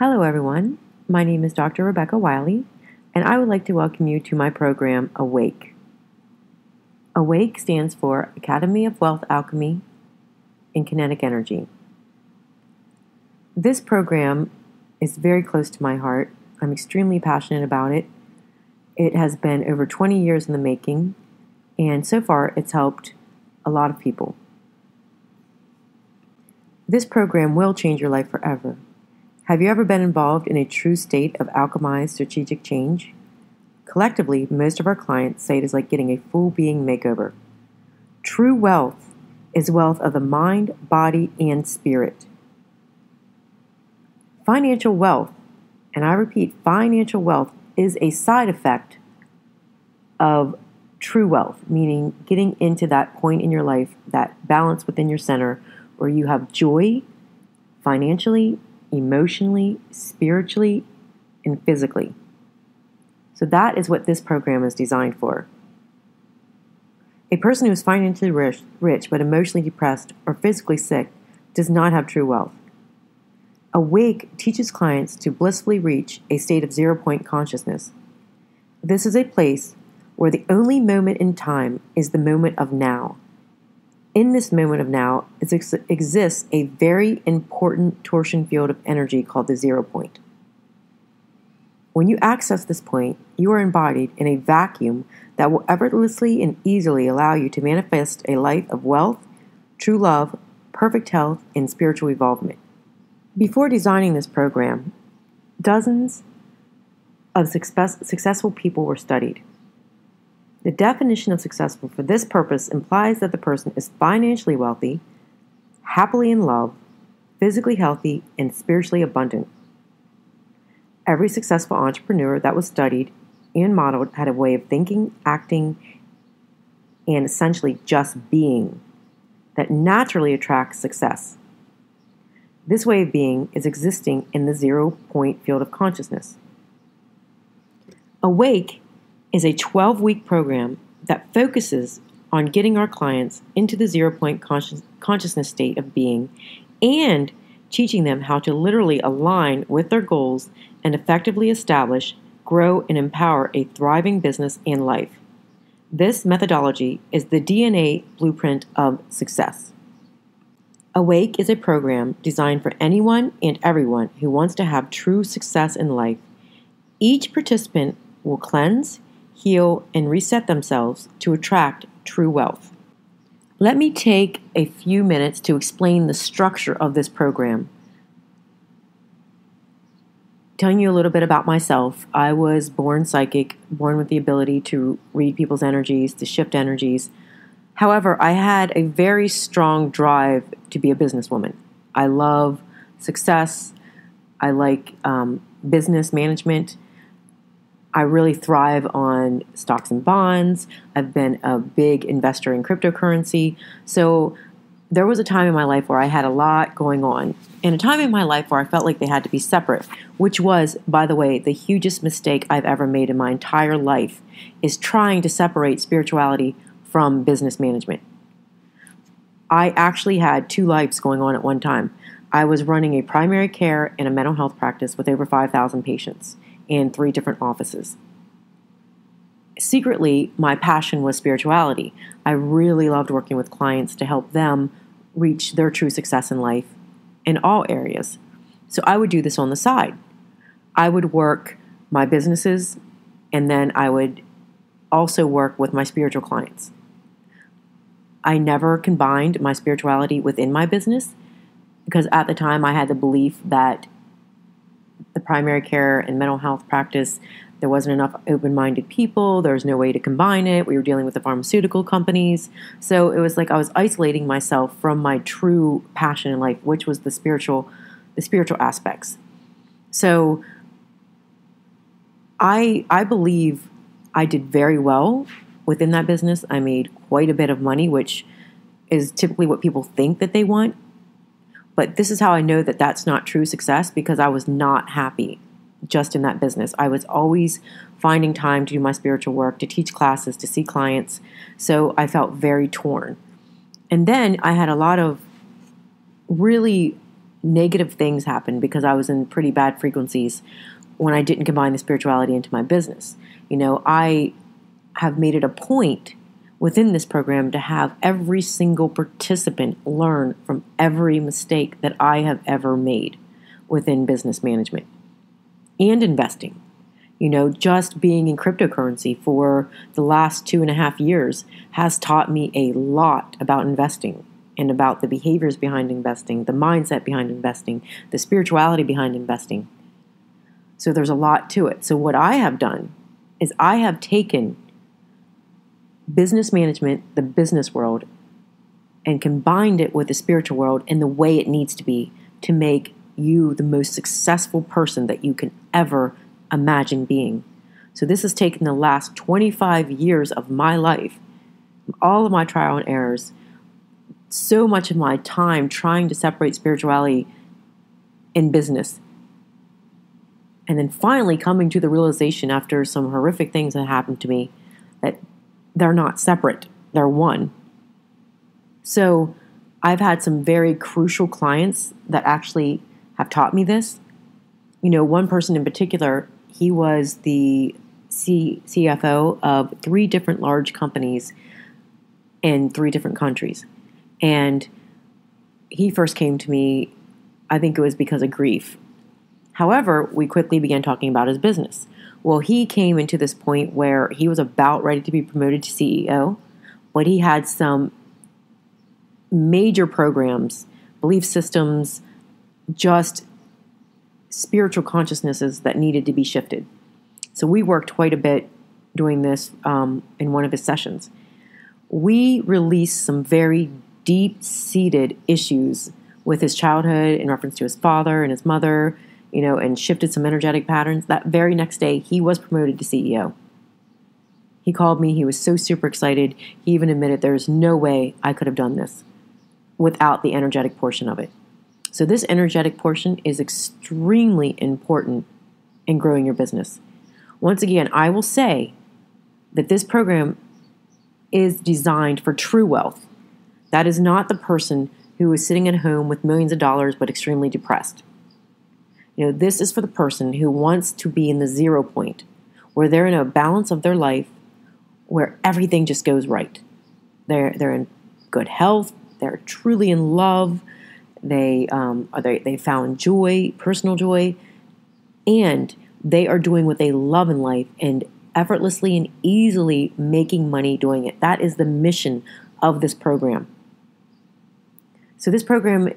Hello, everyone. My name is Dr. Rebecca Wiley, and I would like to welcome you to my program, Awake. Awake stands for Academy of Wealth Alchemy and Kinetic Energy. This program is very close to my heart. I'm extremely passionate about it. It has been over 20 years in the making, and so far it's helped a lot of people. This program will change your life forever. Have you ever been involved in a true state of alchemized strategic change? Collectively, most of our clients say it is like getting a full being makeover. True wealth is wealth of the mind, body, and spirit. Financial wealth, and I repeat, financial wealth is a side effect of true wealth, meaning getting into that point in your life, that balance within your center, where you have joy financially, emotionally, spiritually, and physically. So that is what this program is designed for. A person who is financially rich but emotionally depressed or physically sick does not have true wealth. Awake teaches clients to blissfully reach a state of zero-point consciousness. This is a place where the only moment in time is the moment of now. In this moment of now exists a very important torsion field of energy called the 0 point. When you access this point, you are embodied in a vacuum that will effortlessly and easily allow you to manifest a life of wealth, true love, perfect health, and spiritual evolvement. Before designing this program, dozens of successful people were studied. The definition of successful for this purpose implies that the person is financially wealthy, happily in love, physically healthy, and spiritually abundant. Every successful entrepreneur that was studied and modeled had a way of thinking, acting, and essentially just being that naturally attracts success. This way of being is existing in the 0 point field of consciousness. Awake is a 12-week program that focuses on getting our clients into the 0 point consciousness state of being and teaching them how to literally align with their goals and effectively establish, grow, and empower a thriving business and life. This methodology is the DNA blueprint of success. Awake is a program designed for anyone and everyone who wants to have true success in life. Each participant will cleanse, heal, and reset themselves to attract true wealth. Let me take a few minutes to explain the structure of this program. Telling you a little bit about myself, I was born psychic, born with the ability to read people's energies, to shift energies. However, I had a very strong drive to be a businesswoman. I love success. I like business management. I really thrive on stocks and bonds. I've been a big investor in cryptocurrency. So there was a time in my life where I had a lot going on, and a time in my life where I felt like they had to be separate, which was, by the way, the hugest mistake I've ever made in my entire life, is trying to separate spirituality from business management. I actually had two lives going on at one time. I was running a primary care and a mental health practice with over 5,000 patients in 3 different offices. Secretly, my passion was spirituality. I really loved working with clients to help them reach their true success in life in all areas. So I would do this on the side. I would work my businesses, and then I would also work with my spiritual clients. I never combined my spirituality within my business because at the time I had the belief that the primary care and mental health practice, there wasn't enough open-minded people. There was no way to combine it. We were dealing with the pharmaceutical companies. So it was like I was isolating myself from my true passion in life, which was the spiritual aspects. So I believe I did very well within that business. I made quite a bit of money, which is typically what people think that they want. But this is how I know that that's not true success, because I was not happy just in that business. I was always finding time to do my spiritual work, to teach classes, to see clients. So I felt very torn. And then I had a lot of really negative things happened because I was in pretty bad frequencies when I didn't combine the spirituality into my business. I have made it a point within this program to have every single participant learn from every mistake that I have ever made within business management and investing. Just being in cryptocurrency for the last 2.5 years has taught me a lot about investing and about the behaviors behind investing, the mindset behind investing, the spirituality behind investing. So there's a lot to it. So what I have done is I have taken business management, the business world, and combined it with the spiritual world in the way it needs to be to make you the most successful person that you can ever imagine being. So this has taken the last 25 years of my life, all of my trial and errors, so much of my time trying to separate spirituality and business. And then finally coming to the realization after some horrific things that happened to me that they're not separate, they're one. So I've had some very crucial clients that actually have taught me this. One person in particular, he was the CFO of 3 different large companies in 3 different countries. And he first came to me, I think it was because of grief. However, we quickly began talking about his business. Well, he came into this point where he was about ready to be promoted to CEO, but he had some major programs, belief systems, just spiritual consciousnesses that needed to be shifted. So we worked quite a bit doing this in one of his sessions. We released some very deep-seated issues with his childhood in reference to his father and his mother, and shifted some energetic patterns. That very next day, he was promoted to CEO. He called me. He was so super excited. He even admitted there's no way I could have done this without the energetic portion of it. So this energetic portion is extremely important in growing your business. Once again, I will say that this program is designed for true wealth. That is not the person who is sitting at home with millions of dollars but extremely depressed. This is for the person who wants to be in the 0 point, where they're in a balance of their life, where everything just goes right. They're in good health. They're truly in love. They found joy, personal joy, and they are doing what they love in life and effortlessly and easily making money doing it. That is the mission of this program. So this program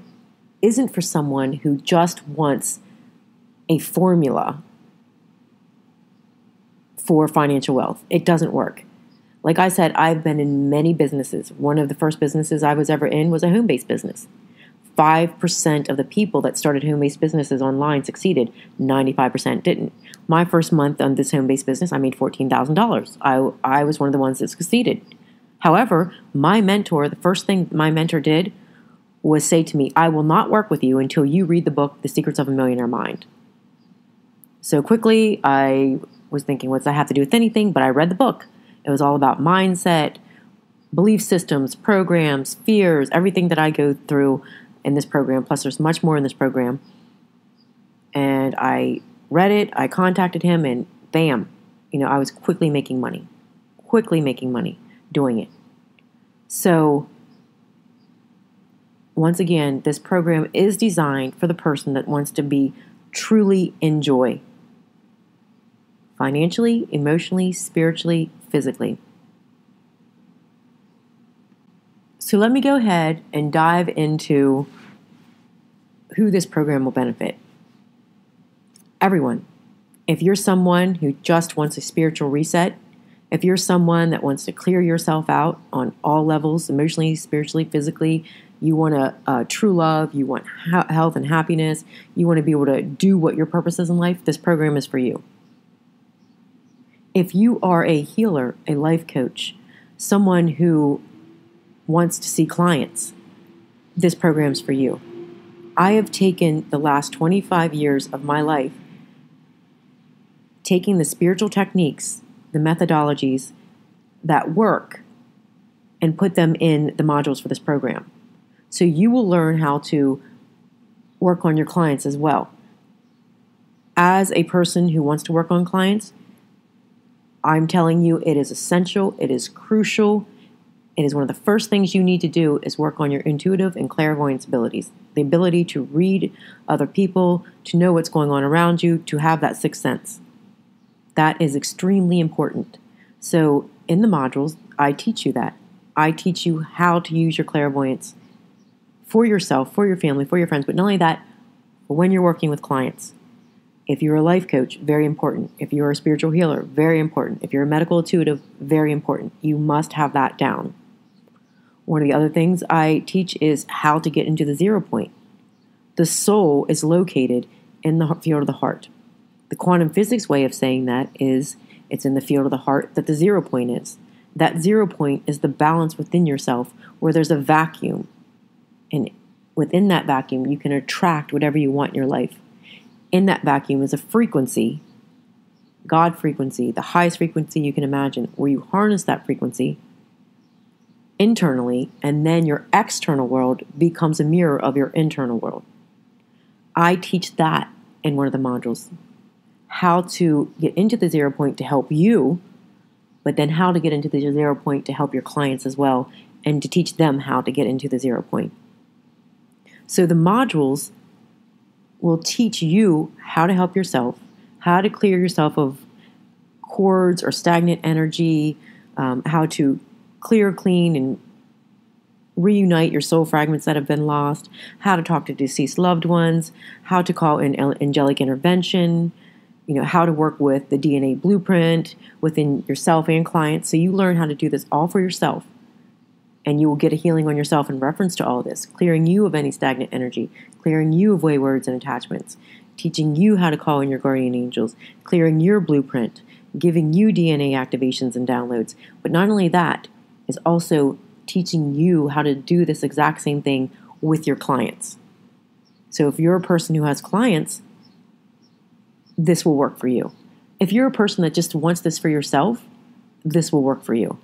isn't for someone who just wants a formula for financial wealth. It doesn't work. Like I said, I've been in many businesses. One of the first businesses I was ever in was a home-based business. 5% of the people that started home-based businesses online succeeded. 95% didn't. My first month on this home-based business, I made $14,000. I was one of the ones that succeeded. However, my mentor, the first thing my mentor did was say to me, I will not work with you until you read the book, The Secrets of a Millionaire Mind. So quickly, I was thinking, what does that have to do with anything? But I read the book. It was all about mindset, belief systems, programs, fears, everything that I go through in this program. Plus, there's much more in this program. And I read it. I contacted him, and bam, I was quickly making money doing it. So once again, this program is designed for the person that wants to be truly in joy. Financially, emotionally, spiritually, physically. So let me go ahead and dive into who this program will benefit. Everyone. If you're someone who just wants a spiritual reset, if you're someone that wants to clear yourself out on all levels, emotionally, spiritually, physically, you want a true love, you want health and happiness, you want to be able to do what your purpose is in life, this program is for you. If you are a healer, a life coach, someone who wants to see clients, this program's for you. I have taken the last 25 years of my life, taking the spiritual techniques, the methodologies that work, and put them in the modules for this program. So you will learn how to work on your clients as well. As a person who wants to work on clients, I'm telling you, it is essential, it is crucial, it is one of the first things you need to do is work on your intuitive and clairvoyance abilities. The ability to read other people, to know what's going on around you, to have that sixth sense. That is extremely important. So in the modules, I teach you that. I teach you how to use your clairvoyance for yourself, for your family, for your friends, but not only that, when you're working with clients. If you're a life coach, very important. If you're a spiritual healer, very important. If you're a medical intuitive, very important. You must have that down. One of the other things I teach is how to get into the 0 point. The soul is located in the field of the heart. The quantum physics way of saying that is it's in the field of the heart that the 0 point is. That 0 point is the balance within yourself where there's a vacuum. And within that vacuum, you can attract whatever you want in your life. In that vacuum is a frequency, God frequency, the highest frequency you can imagine, where you harness that frequency internally, and then your external world becomes a mirror of your internal world. I teach that in one of the modules. How to get into the 0 point to help you, but then how to get into the 0 point to help your clients as well, and to teach them how to get into the 0 point. So the modules will teach you how to help yourself, how to clear yourself of cords or stagnant energy, how to clear, clean, and reunite your soul fragments that have been lost, how to talk to deceased loved ones, how to call in angelic intervention, how to work with the DNA blueprint within yourself and clients. So you learn how to do this all for yourself. And you will get a healing on yourself in reference to all this, clearing you of any stagnant energy, clearing you of waywards and attachments, teaching you how to call in your guardian angels, clearing your blueprint, giving you DNA activations and downloads. But not only that, is also teaching you how to do this exact same thing with your clients. So if you're a person who has clients, this will work for you. If you're a person that just wants this for yourself, this will work for you.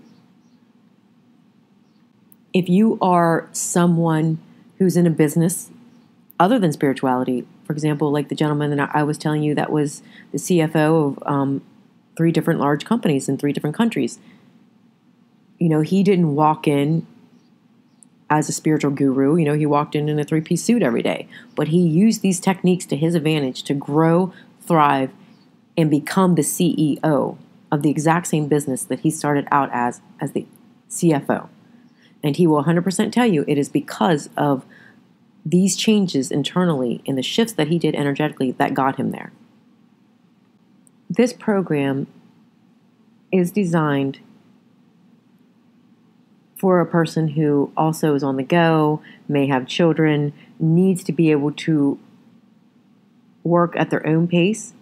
If you are someone who's in a business other than spirituality, for example, like the gentleman that I was telling you that was the CFO of 3 different large companies in 3 different countries. He didn't walk in as a spiritual guru. He walked in a 3-piece suit every day. But he used these techniques to his advantage to grow, thrive, and become the CEO of the exact same business that he started out as the CFO. And he will 100% tell you it is because of these changes internally and the shifts that he did energetically that got him there. This program is designed for a person who also is on the go, may have children, needs to be able to work at their own pace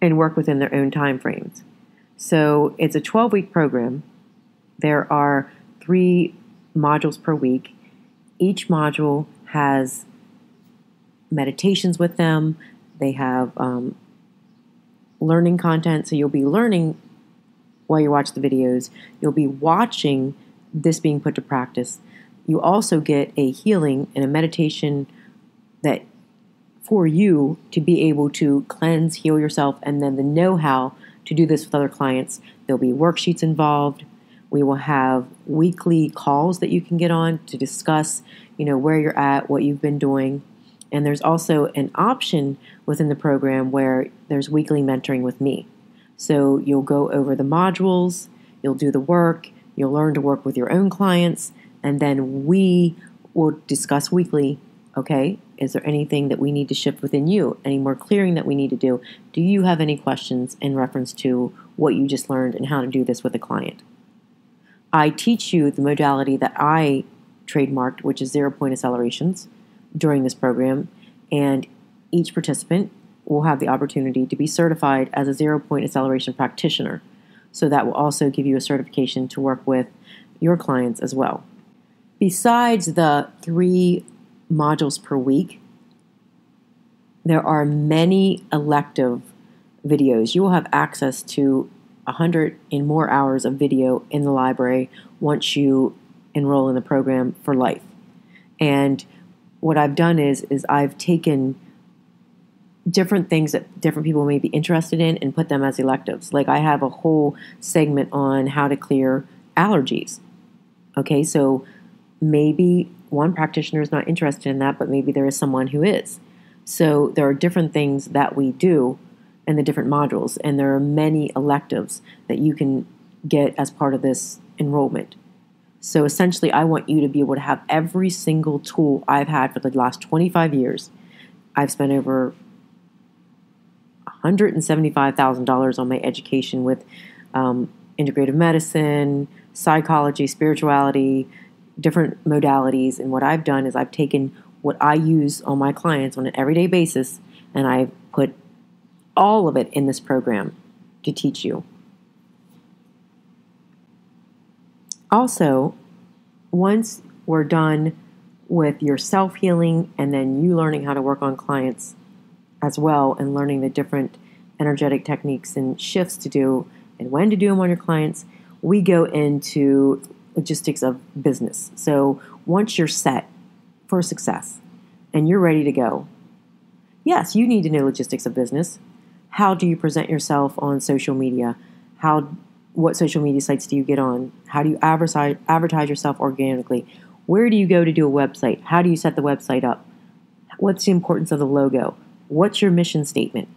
and work within their own time frames. So it's a 12-week program. There are 3 modules per week. Each module has meditations with them. They have learning content. So you'll be learning while you watch the videos. You'll be watching this being put to practice. You also get a healing and a meditation that for you to be able to cleanse, heal yourself, and then the know-how to do this with other clients. There'll be worksheets involved. We will have weekly calls that you can get on to discuss, where you're at, what you've been doing. And there's also an option within the program where there's weekly mentoring with me. So you'll go over the modules, you'll do the work, you'll learn to work with your own clients, and then we will discuss weekly, okay, is there anything that we need to shift within you? Any more clearing that we need to do? Do you have any questions in reference to what you just learned and how to do this with a client? I teach you the modality that I trademarked, which is 0 point accelerations during this program, and each participant will have the opportunity to be certified as a 0 point acceleration practitioner. So that will also give you a certification to work with your clients as well. Besides the 3 modules per week, there are many elective videos. You will have access to 100 and more hours of video in the library once you enroll in the program for life. And what I've done is I've taken different things that different people may be interested in and put them as electives. Like I have a whole segment on how to clear allergies. Okay, so maybe one practitioner is not interested in that, but maybe there is someone who is. So there are different things that we do in the different modules, and there are many electives that you can get as part of this enrollment. So essentially, I want you to be able to have every single tool I've had for the last 25 years. I've spent over $175,000 on my education with integrative medicine, psychology, spirituality, different modalities. And what I've done is I've taken what I use on my clients on an everyday basis, and I've put all of it in this program to teach you. Also, once we're done with your self-healing and then you learning how to work on clients as well and learning the different energetic techniques and shifts to do and when to do them on your clients, we go into logistics of business. So once you're set for success and you're ready to go, yes, you need to know logistics of business. How do you present yourself on social media? What social media sites do you get on? How do you advertise yourself organically? Where do you go to do a website? How do you set the website up? What's the importance of the logo? What's your mission statement?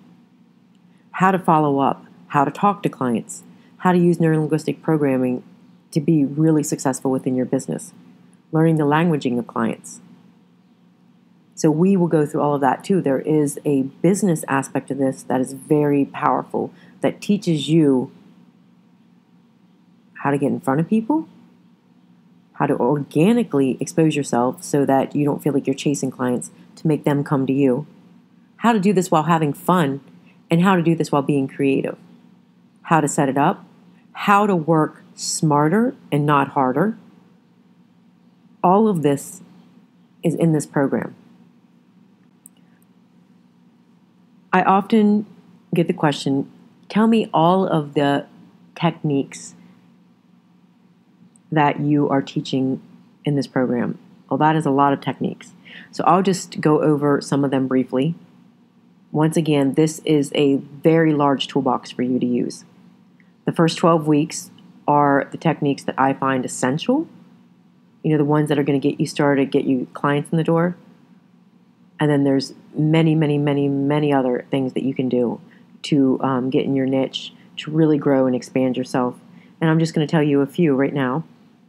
How to follow up? How to talk to clients? How to use neurolinguistic programming to be really successful within your business? Learning the languaging of clients. So we will go through all of that too. There is a business aspect of this that is very powerful, that teaches you how to get in front of people, how to organically expose yourself so that you don't feel like you're chasing clients to make them come to you, how to do this while having fun, and how to do this while being creative, how to set it up, how to work smarter and not harder. All of this is in this program. I often get the question, tell me all of the techniques that you are teaching in this program. Well, that is a lot of techniques. So I'll just go over some of them briefly. Once again, this is a very large toolbox for you to use. The first 12 weeks are the techniques that I find essential. The ones that are going to get you started, get you clients in the door. And then there's many, many, many, many other things that you can do to get in your niche, to really grow and expand yourself. And I'm just going to tell you a few right now.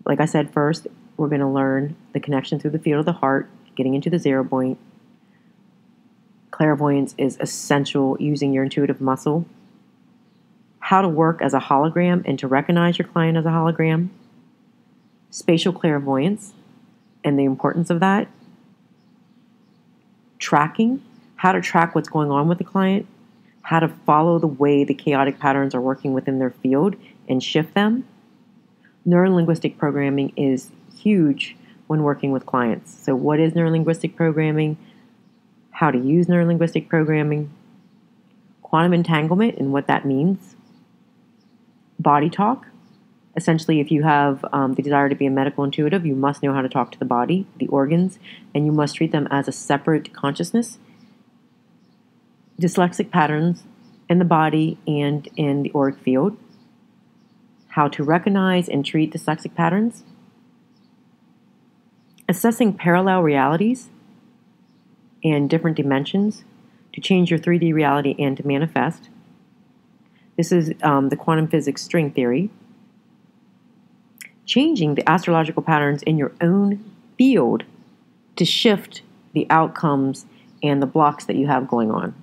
Like I said, first, we're going to learn the connection through the field of the heart, getting into the 0 point. Clairvoyance is essential, using your intuitive muscle. How to work as a hologram and to recognize your client as a hologram. Spatial clairvoyance and the importance of that. Tracking, how to track what's going on with the client. How to follow the way the chaotic patterns are working within their field and shift them. Neurolinguistic programming is huge when working with clients. So what is neurolinguistic programming? How to use neurolinguistic programming. Quantum entanglement and what that means. Body talk. Essentially, if you have the desire to be a medical intuitive, you must know how to talk to the body, the organs, and you must treat them as a separate consciousness. Dyslexic patterns in the body and in the auric field. How to recognize and treat dyslexic patterns. Assessing parallel realities and different dimensions to change your 3D reality and to manifest. This is the quantum physics string theory. Changing the astrological patterns in your own field to shift the outcomes and the blocks that you have going on.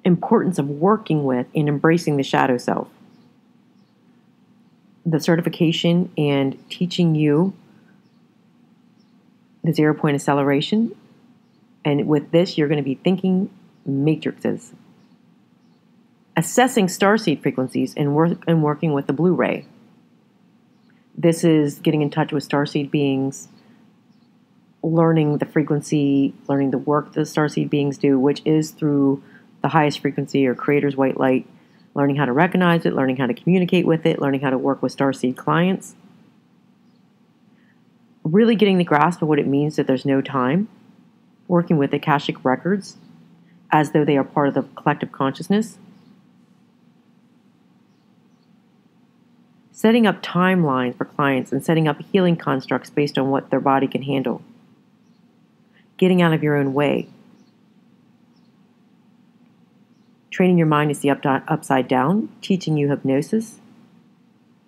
Importance of working with and embracing the shadow self. The certification and teaching you the 0 point acceleration. And with this, you're going to be thinking matrices. Assessing starseed frequencies and working with the blue ray. This is getting in touch with starseed beings, learning the frequency, learning the work that the starseed beings do, which is through the highest frequency or creator's white light, learning how to recognize it, learning how to communicate with it, learning how to work with starseed clients. really getting the grasp of what it means that there's no time, working with Akashic records as though they are part of the collective consciousness, setting up timelines for clients and setting up healing constructs based on what their body can handle, getting out of your own way, training your mind to see upside down, teaching you hypnosis,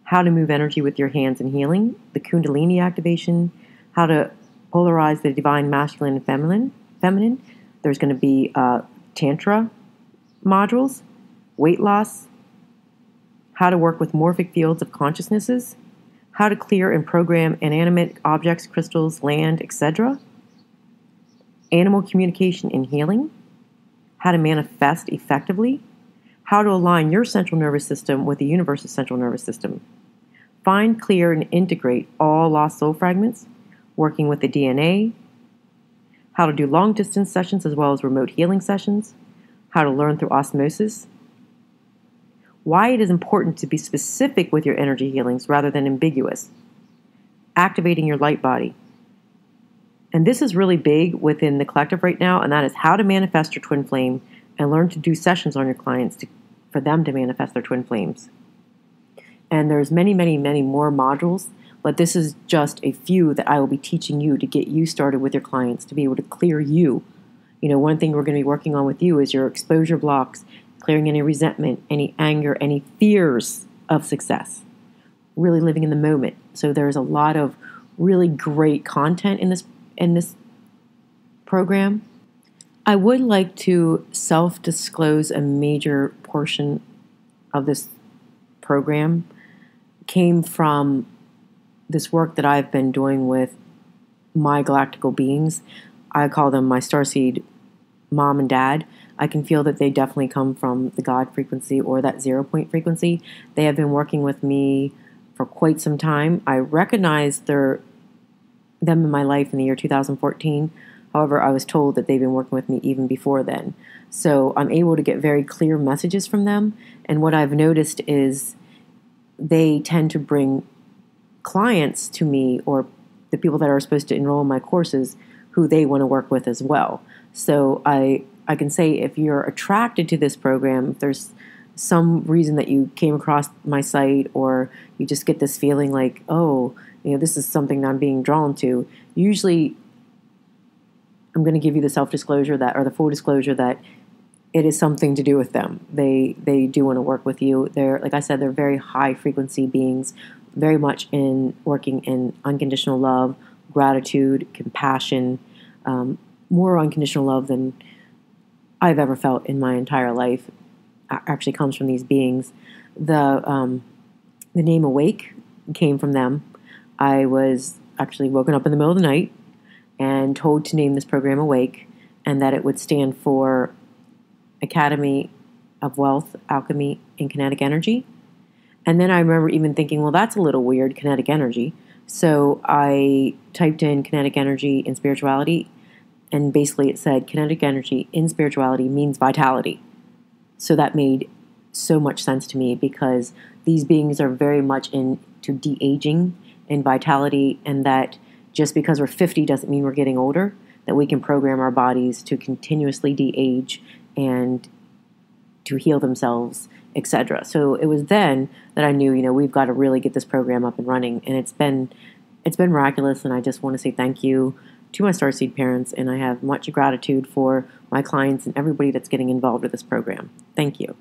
how to move energy with your hands in healing, the Kundalini activation, how to polarize the divine masculine and feminine. There's going to be Tantra modules, weight loss, how to work with morphic fields of consciousnesses, how to clear and program inanimate objects, crystals, land, etc., animal communication and healing, how to manifest effectively, how to align your central nervous system with the universe's central nervous system, find, clear, and integrate all lost soul fragments, working with the DNA, how to do long-distance sessions as well as remote healing sessions, how to learn through osmosis, why it is important to be specific with your energy healings rather than ambiguous, activating your light body. And this is really big within the collective right now, and that is how to manifest your twin flame and learn to do sessions on your clients for them to manifest their twin flames. And there's many, many, many more modules, but this is just a few that I will be teaching you to get you started with your clients, to be able to clear you. You know, one thing we're going to be working on with you is your exposure blocks, clearing any resentment, any anger, any fears of success, really living in the moment. So there's a lot of really great content in this program. I would like to self-disclose a major portion of this program came from this work that I've been doing with my galactical beings. I call them my starseed mom and dad. I can feel that they definitely come from the God frequency or that 0 point frequency. They have been working with me for quite some time. I recognized them in my life in the year 2014. However, I was told that they've been working with me even before then. So I'm able to get very clear messages from them. And what I've noticed is they tend to bring clients to me, or the people that are supposed to enroll in my courses, who they want to work with as well. So I can say, if you're attracted to this program, if there's some reason that you came across my site, or you just get this feeling like, oh, this is something that I'm being drawn to, usually I'm going to give you the self-disclosure or the full disclosure that it is something to do with them. They do want to work with you. They're, like I said, they're very high frequency beings, very much in working in unconditional love, gratitude, compassion, more unconditional love than I've ever felt in my entire life. Actually comes from these beings. The name Awake came from them. I was actually woken up in the middle of the night and told to name this program Awake, and that it would stand for Academy of Wealth, Alchemy, and Kinetic Energy. And then I remember even thinking, well, that's a little weird, kinetic energy. So I typed in kinetic energy in spirituality, and basically it said kinetic energy in spirituality means vitality. So that made so much sense to me, because these beings are very much into de-aging and vitality, and that just because we're 50 doesn't mean we're getting older, that we can program our bodies to continuously de-age and to heal themselves, etc. So it was then that I knew, we've got to really get this program up and running, and it's been miraculous. And I just want to say thank you to my starseed parents, and I have much gratitude for my clients and everybody that's getting involved with this program. Thank you.